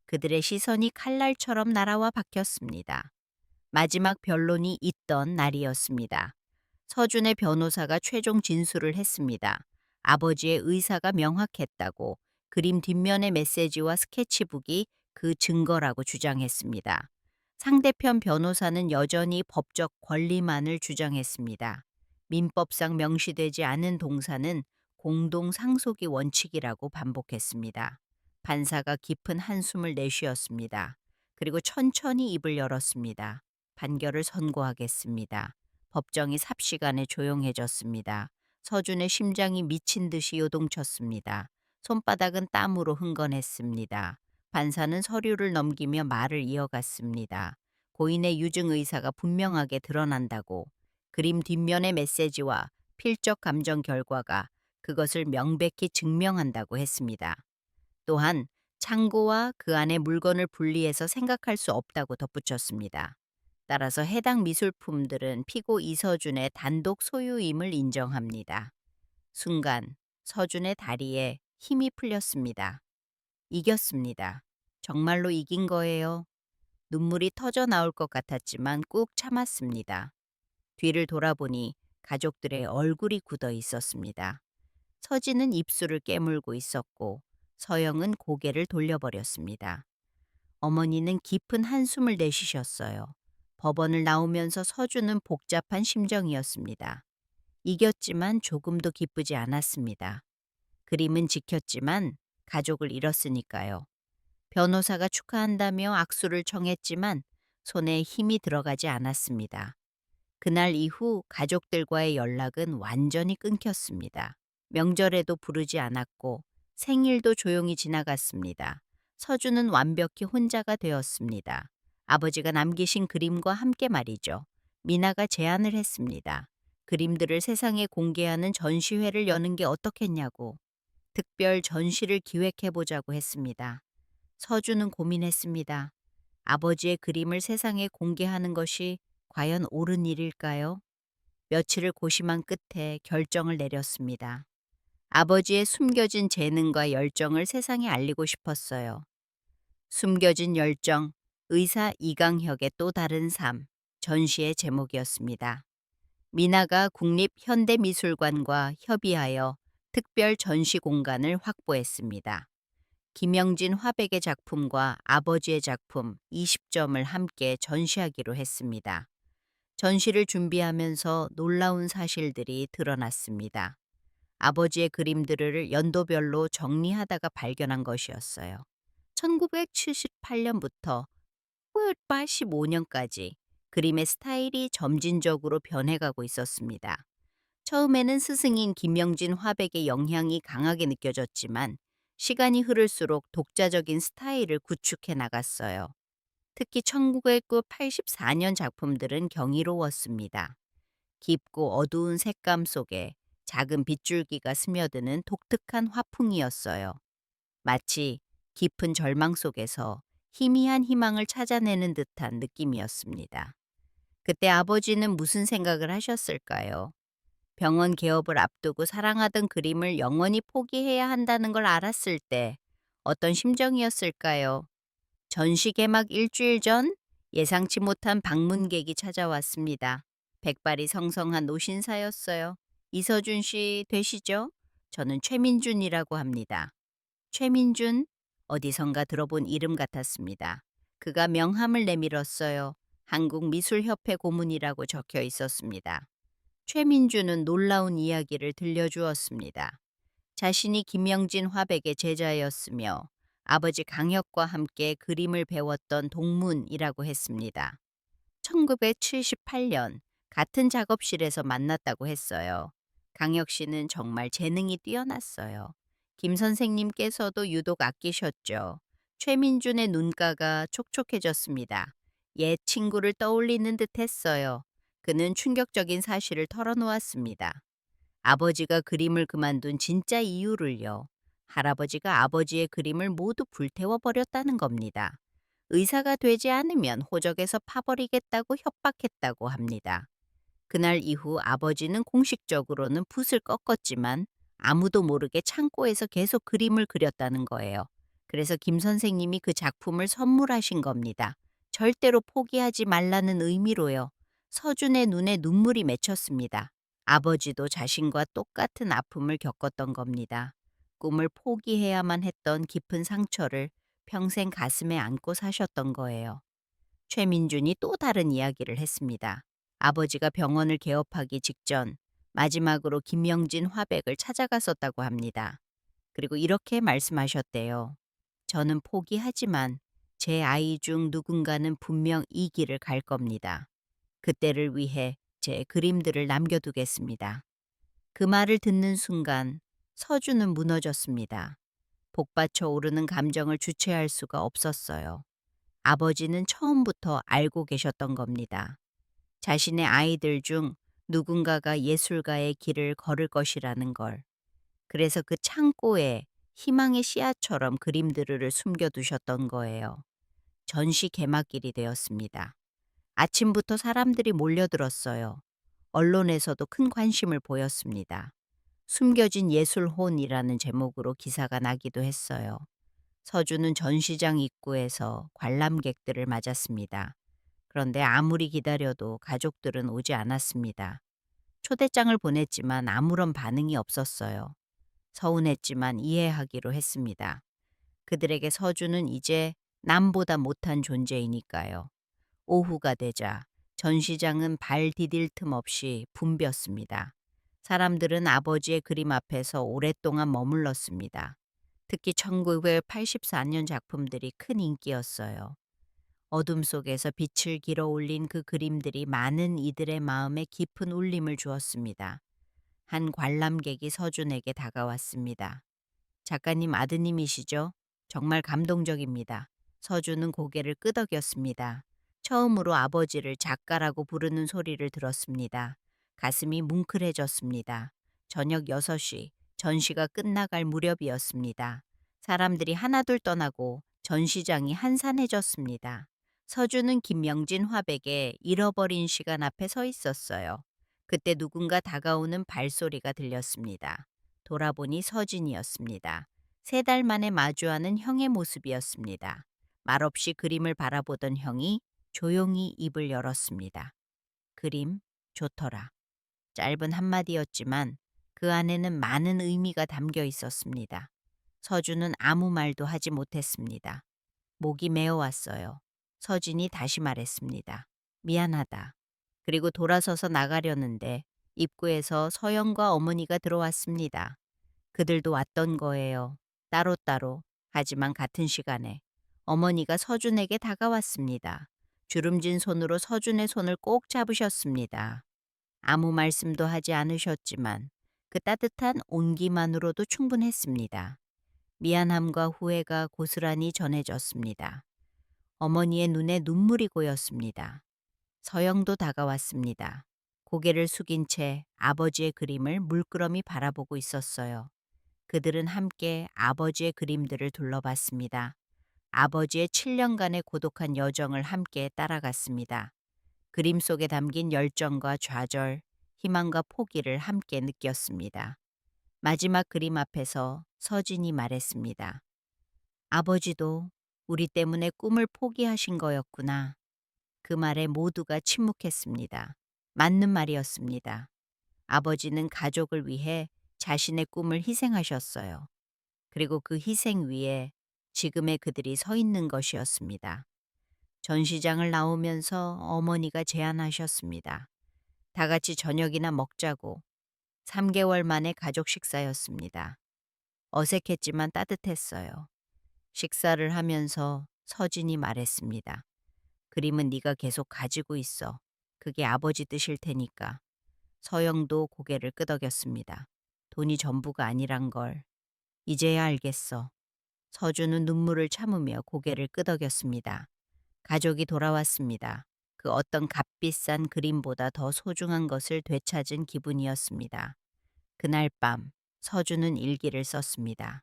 그들의 시선이 칼날처럼 날아와 박혔습니다. 마지막 변론이 있던 날이었습니다. 서준의 변호사가 최종 진술을 했습니다. 아버지의 의사가 명확했다고 그림 뒷면의 메시지와 스케치북이 그 증거라고 주장했습니다. 상대편 변호사는 여전히 법적 권리만을 주장했습니다. 민법상 명시되지 않은 동사는 공동 상속이 원칙이라고 반복했습니다. 판사가 깊은 한숨을 내쉬었습니다. 그리고 천천히 입을 열었습니다. 판결을 선고하겠습니다. 법정이 삽시간에 조용해졌습니다. 서준의 심장이 미친 듯이 요동쳤습니다. 손바닥은 땀으로 흥건했습니다. 판사는 서류를 넘기며 말을 이어갔습니다. 고인의 유증 의사가 분명하게 드러난다고. 그림 뒷면의 메시지와 필적 감정 결과가 그것을 명백히 증명한다고 했습니다. 또한 창고와 그 안의 물건을 분리해서 생각할 수 없다고 덧붙였습니다. 따라서 해당 미술품들은 피고 이서준의 단독 소유임을 인정합니다. 순간 서준의 다리에 힘이 풀렸습니다. 이겼습니다. 정말로 이긴 거예요. 눈물이 터져 나올 것 같았지만 꾹 참았습니다. 뒤를 돌아보니 가족들의 얼굴이 굳어 있었습니다. 서진은 입술을 깨물고 있었고 서영은 고개를 돌려버렸습니다. 어머니는 깊은 한숨을 내쉬셨어요. 법원을 나오면서 서준은 복잡한 심정이었습니다. 이겼지만 조금도 기쁘지 않았습니다. 그림은 지켰지만 가족을 잃었으니까요. 변호사가 축하한다며 악수를 청했지만 손에 힘이 들어가지 않았습니다. 그날 이후 가족들과의 연락은 완전히 끊겼습니다. 명절에도 부르지 않았고 생일도 조용히 지나갔습니다. 서준은 완벽히 혼자가 되었습니다. 아버지가 남기신 그림과 함께 말이죠. 미나가 제안을 했습니다. 그림들을 세상에 공개하는 전시회를 여는 게 어떻겠냐고. 특별 전시를 기획해보자고 했습니다. 서준은 고민했습니다. 아버지의 그림을 세상에 공개하는 것이 과연 옳은 일일까요? 며칠을 고심한 끝에 결정을 내렸습니다. 아버지의 숨겨진 재능과 열정을 세상에 알리고 싶었어요. 숨겨진 열정, 의사 이강혁의 또 다른 삶, 전시의 제목이었습니다. 미나가 국립현대미술관과 협의하여 특별 전시 공간을 확보했습니다. 김영진 화백의 작품과 아버지의 작품 20점을 함께 전시하기로 했습니다. 전시를 준비하면서 놀라운 사실들이 드러났습니다. 아버지의 그림들을 연도별로 정리하다가 발견한 것이었어요. 1978년부터 1985년까지 그림의 스타일이 점진적으로 변해가고 있었습니다. 처음에는 스승인 김영진 화백의 영향이 강하게 느껴졌지만 시간이 흐를수록 독자적인 스타일을 구축해 나갔어요. 특히 1984년 작품들은 경이로웠습니다. 깊고 어두운 색감 속에 작은 빗줄기가 스며드는 독특한 화풍이었어요. 마치 깊은 절망 속에서 희미한 희망을 찾아내는 듯한 느낌이었습니다. 그때 아버지는 무슨 생각을 하셨을까요? 병원 개업을 앞두고 사랑하던 그림을 영원히 포기해야 한다는 걸 알았을 때 어떤 심정이었을까요? 전시 개막 일주일 전 예상치 못한 방문객이 찾아왔습니다. 백발이 성성한 노신사였어요. 이서준 씨 되시죠? 저는 최민준이라고 합니다. 최민준? 어디선가 들어본 이름 같았습니다. 그가 명함을 내밀었어요. 한국미술협회 고문이라고 적혀 있었습니다. 최민준은 놀라운 이야기를 들려주었습니다. 자신이 김영진 화백의 제자였으며 아버지 강혁과 함께 그림을 배웠던 동문이라고 했습니다. 1978년 같은 작업실에서 만났다고 했어요. 강혁 씨는 정말 재능이 뛰어났어요. 김 선생님께서도 유독 아끼셨죠. 최민준의 눈가가 촉촉해졌습니다. 옛 친구를 떠올리는 듯 했어요. 그는 충격적인 사실을 털어놓았습니다. 아버지가 그림을 그만둔 진짜 이유를요. 할아버지가 아버지의 그림을 모두 불태워 버렸다는 겁니다. 의사가 되지 않으면 호적에서 파버리겠다고 협박했다고 합니다. 그날 이후 아버지는 공식적으로는 붓을 꺾었지만 아무도 모르게 창고에서 계속 그림을 그렸다는 거예요. 그래서 김 선생님이 그 작품을 선물하신 겁니다. 절대로 포기하지 말라는 의미로요. 서준의 눈에 눈물이 맺혔습니다. 아버지도 자신과 똑같은 아픔을 겪었던 겁니다. 꿈을 포기해야만 했던 깊은 상처를 평생 가슴에 안고 사셨던 거예요. 최민준이 또 다른 이야기를 했습니다. 아버지가 병원을 개업하기 직전 마지막으로 김영진 화백을 찾아갔었다고 합니다. 그리고 이렇게 말씀하셨대요. 저는 포기하지만 제 아이 중 누군가는 분명 이 길을 갈 겁니다. 그때를 위해 제 그림들을 남겨두겠습니다. 그 말을 듣는 순간 서준은 무너졌습니다. 복받쳐 오르는 감정을 주체할 수가 없었어요. 아버지는 처음부터 알고 계셨던 겁니다. 자신의 아이들 중 누군가가 예술가의 길을 걸을 것이라는 걸. 그래서 그 창고에 희망의 씨앗처럼 그림들을 숨겨두셨던 거예요. 전시 개막일이 되었습니다. 아침부터 사람들이 몰려들었어요. 언론에서도 큰 관심을 보였습니다. 숨겨진 예술혼이라는 제목으로 기사가 나기도 했어요. 서준은 전시장 입구에서 관람객들을 맞았습니다. 그런데 아무리 기다려도 가족들은 오지 않았습니다. 초대장을 보냈지만 아무런 반응이 없었어요. 서운했지만 이해하기로 했습니다. 그들에게 서준은 이제 남보다 못한 존재이니까요. 오후가 되자 전시장은 발 디딜 틈 없이 붐볐습니다. 사람들은 아버지의 그림 앞에서 오랫동안 머물렀습니다. 특히 1984년 작품들이 큰 인기였어요. 어둠 속에서 빛을 길어 올린 그 그림들이 많은 이들의 마음에 깊은 울림을 주었습니다. 한 관람객이 서준에게 다가왔습니다. 작가님 아드님이시죠? 정말 감동적입니다. 서준은 고개를 끄덕였습니다. 처음으로 아버지를 작가라고 부르는 소리를 들었습니다. 가슴이 뭉클해졌습니다. 저녁 6시, 전시가 끝나갈 무렵이었습니다. 사람들이 하나둘 떠나고 전시장이 한산해졌습니다. 서준은 김명진 화백의 잃어버린 시간 앞에 서 있었어요. 그때 누군가 다가오는 발소리가 들렸습니다. 돌아보니 서진이었습니다. 3달 만에 마주하는 형의 모습이었습니다. 말없이 그림을 바라보던 형이 조용히 입을 열었습니다. 그림 좋더라. 짧은 한마디였지만 그 안에는 많은 의미가 담겨 있었습니다. 서준은 아무 말도 하지 못했습니다. 목이 메어왔어요. 서진이 다시 말했습니다. 미안하다. 그리고 돌아서서 나가려는데 입구에서 서영과 어머니가 들어왔습니다. 그들도 왔던 거예요. 따로따로. 하지만 같은 시간에 어머니가 서준에게 다가왔습니다. 주름진 손으로 서준의 손을 꼭 잡으셨습니다. 아무 말씀도 하지 않으셨지만 그 따뜻한 온기만으로도 충분했습니다. 미안함과 후회가 고스란히 전해졌습니다. 어머니의 눈에 눈물이 고였습니다. 서영도 다가왔습니다. 고개를 숙인 채 아버지의 그림을 물끄러미 바라보고 있었어요. 그들은 함께 아버지의 그림들을 둘러봤습니다. 아버지의 7년간의 고독한 여정을 함께 따라갔습니다. 그림 속에 담긴 열정과 좌절, 희망과 포기를 함께 느꼈습니다. 마지막 그림 앞에서 서진이 말했습니다. 아버지도 우리 때문에 꿈을 포기하신 거였구나. 그 말에 모두가 침묵했습니다. 맞는 말이었습니다. 아버지는 가족을 위해 자신의 꿈을 희생하셨어요. 그리고 그 희생 위에 지금의 그들이 서 있는 것이었습니다. 전시장을 나오면서 어머니가 제안하셨습니다. 다 같이 저녁이나 먹자고. 3개월 만에 가족 식사였습니다. 어색했지만 따뜻했어요. 식사를 하면서 서진이 말했습니다. 그림은 네가 계속 가지고 있어. 그게 아버지 뜻일 테니까. 서영도 고개를 끄덕였습니다. 돈이 전부가 아니란 걸. 이제야 알겠어. 서준은 눈물을 참으며 고개를 끄덕였습니다. 가족이 돌아왔습니다. 그 어떤 값비싼 그림보다 더 소중한 것을 되찾은 기분이었습니다. 그날 밤 서준은 일기를 썼습니다.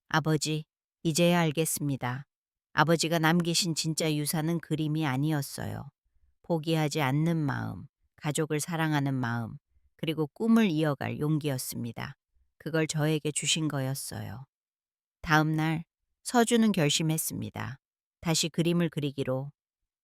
아버지, 이제야 알겠습니다. 아버지가 남기신 진짜 유산은 그림이 아니었어요. 포기하지 않는 마음, 가족을 사랑하는 마음, 그리고 꿈을 이어갈 용기였습니다. 그걸 저에게 주신 거였어요. 다음 날 서준은 결심했습니다. 다시 그림을 그리기로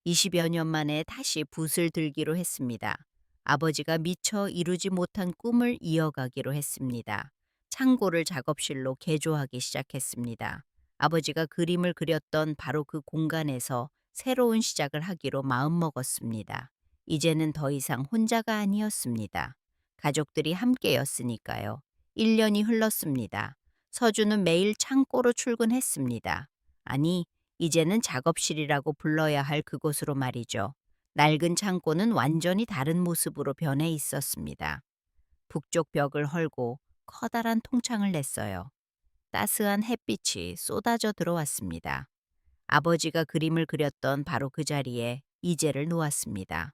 20여 년 만에 다시 붓을 들기로 했습니다. 아버지가 미처 이루지 못한 꿈을 이어가기로 했습니다. 창고를 작업실로 개조하기 시작했습니다. 아버지가 그림을 그렸던 바로 그 공간에서 새로운 시작을 하기로 마음먹었습니다. 이제는 더 이상 혼자가 아니었습니다. 가족들이 함께였으니까요. 1년이 흘렀습니다. 서준은 매일 창고로 출근했습니다. 아니, 이제는 작업실이라고 불러야 할 그곳으로 말이죠. 낡은 창고는 완전히 다른 모습으로 변해 있었습니다. 북쪽 벽을 헐고 커다란 통창을 냈어요. 따스한 햇빛이 쏟아져 들어왔습니다. 아버지가 그림을 그렸던 바로 그 자리에 이젤을 놓았습니다.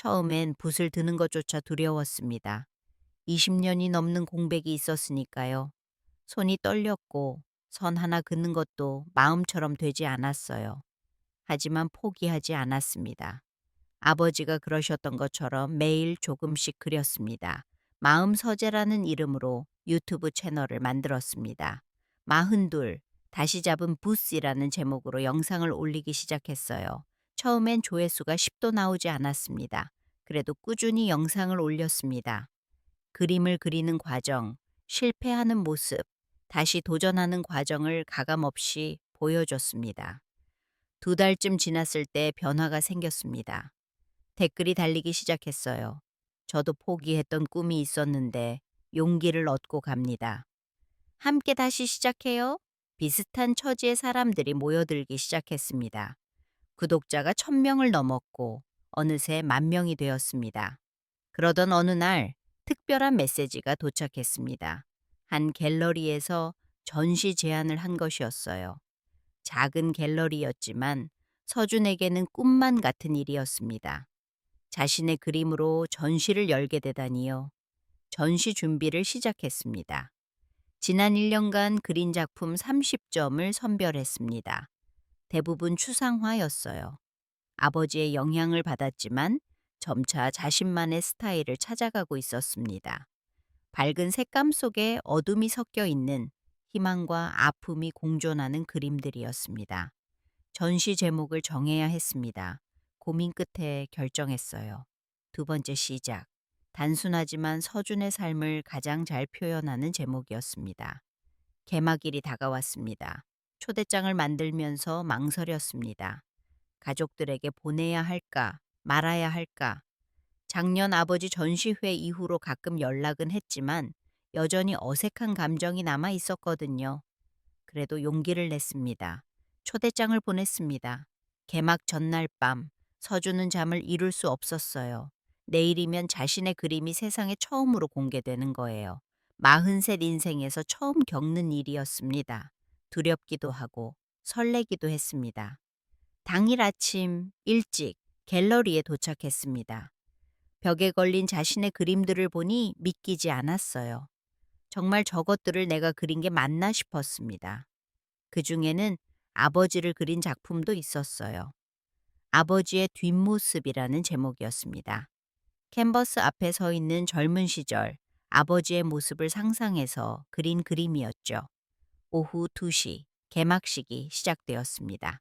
처음엔 붓을 드는 것조차 두려웠습니다. 20년이 넘는 공백이 있었으니까요. 손이 떨렸고 선 하나 긋는 것도 마음처럼 되지 않았어요. 하지만 포기하지 않았습니다. 아버지가 그러셨던 것처럼 매일 조금씩 그렸습니다. 마음 서재라는 이름으로 유튜브 채널을 만들었습니다. 42 다시 잡은 붓이라는 제목으로 영상을 올리기 시작했어요. 처음엔 조회수가 10도 나오지 않았습니다. 그래도 꾸준히 영상을 올렸습니다. 그림을 그리는 과정, 실패하는 모습, 다시 도전하는 과정을 가감없이 보여줬습니다. 2달쯤 지났을 때 변화가 생겼습니다. 댓글이 달리기 시작했어요. 저도 포기했던 꿈이 있었는데 용기를 얻고 갑니다. 함께 다시 시작해요. 비슷한 처지의 사람들이 모여들기 시작했습니다. 구독자가 1000명을 넘었고 어느새 10,000명이 되었습니다. 그러던 어느 날 특별한 메시지가 도착했습니다. 한 갤러리에서 전시 제안을 한 것이었어요. 작은 갤러리였지만 서준에게는 꿈만 같은 일이었습니다. 자신의 그림으로 전시를 열게 되다니요. 전시 준비를 시작했습니다. 지난 1년간 그린 작품 30점을 선별했습니다. 대부분 추상화였어요. 아버지의 영향을 받았지만 점차 자신만의 스타일을 찾아가고 있었습니다. 밝은 색감 속에 어둠이 섞여 있는 희망과 아픔이 공존하는 그림들이었습니다. 전시 제목을 정해야 했습니다. 고민 끝에 결정했어요. 2번째 시작. 단순하지만 서준의 삶을 가장 잘 표현하는 제목이었습니다. 개막일이 다가왔습니다. 초대장을 만들면서 망설였습니다. 가족들에게 보내야 할까, 말아야 할까. 작년 아버지 전시회 이후로 가끔 연락은 했지만 여전히 어색한 감정이 남아 있었거든요. 그래도 용기를 냈습니다. 초대장을 보냈습니다. 개막 전날 밤 서준은 잠을 이룰 수 없었어요. 내일이면 자신의 그림이 세상에 처음으로 공개되는 거예요. 43 인생에서 처음 겪는 일이었습니다. 두렵기도 하고 설레기도 했습니다. 당일 아침 일찍 갤러리에 도착했습니다. 벽에 걸린 자신의 그림들을 보니 믿기지 않았어요. 정말 저것들을 내가 그린 게 맞나 싶었습니다. 그 중에는 아버지를 그린 작품도 있었어요. 아버지의 뒷모습이라는 제목이었습니다. 캔버스 앞에 서 있는 젊은 시절 아버지의 모습을 상상해서 그린 그림이었죠. 오후 2시 개막식이 시작되었습니다.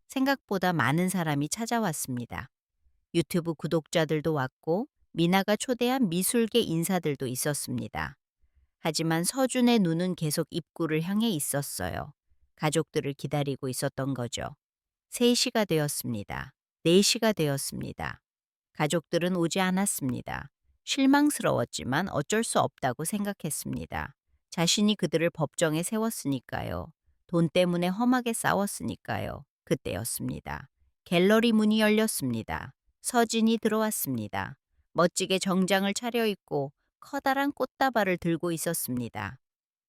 생각보다 많은 사람이 찾아왔습니다. 유튜브 구독자들도 왔고 미나가 초대한 미술계 인사들도 있었습니다. 하지만 서준의 눈은 계속 입구를 향해 있었어요. 가족들을 기다리고 있었던 거죠. 3시가 되었습니다. 4시가 되었습니다. 가족들은 오지 않았습니다. 실망스러웠지만 어쩔 수 없다고 생각했습니다. 자신이 그들을 법정에 세웠으니까요. 돈 때문에 험하게 싸웠으니까요. 그때였습니다. 갤러리 문이 열렸습니다. 서진이 들어왔습니다. 멋지게 정장을 차려입고 커다란 꽃다발을 들고 있었습니다.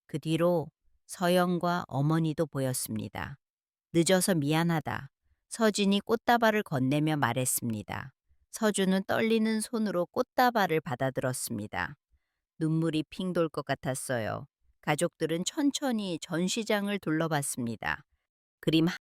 그 뒤로 서영과 어머니도 보였습니다. 늦어서 미안하다. 서진이 꽃다발을 건네며 말했습니다. 서준은 떨리는 손으로 꽃다발을 받아들었습니다. 눈물이 핑 돌 것 같았어요. 가족들은 천천히 전시장을 둘러봤습니다. 그림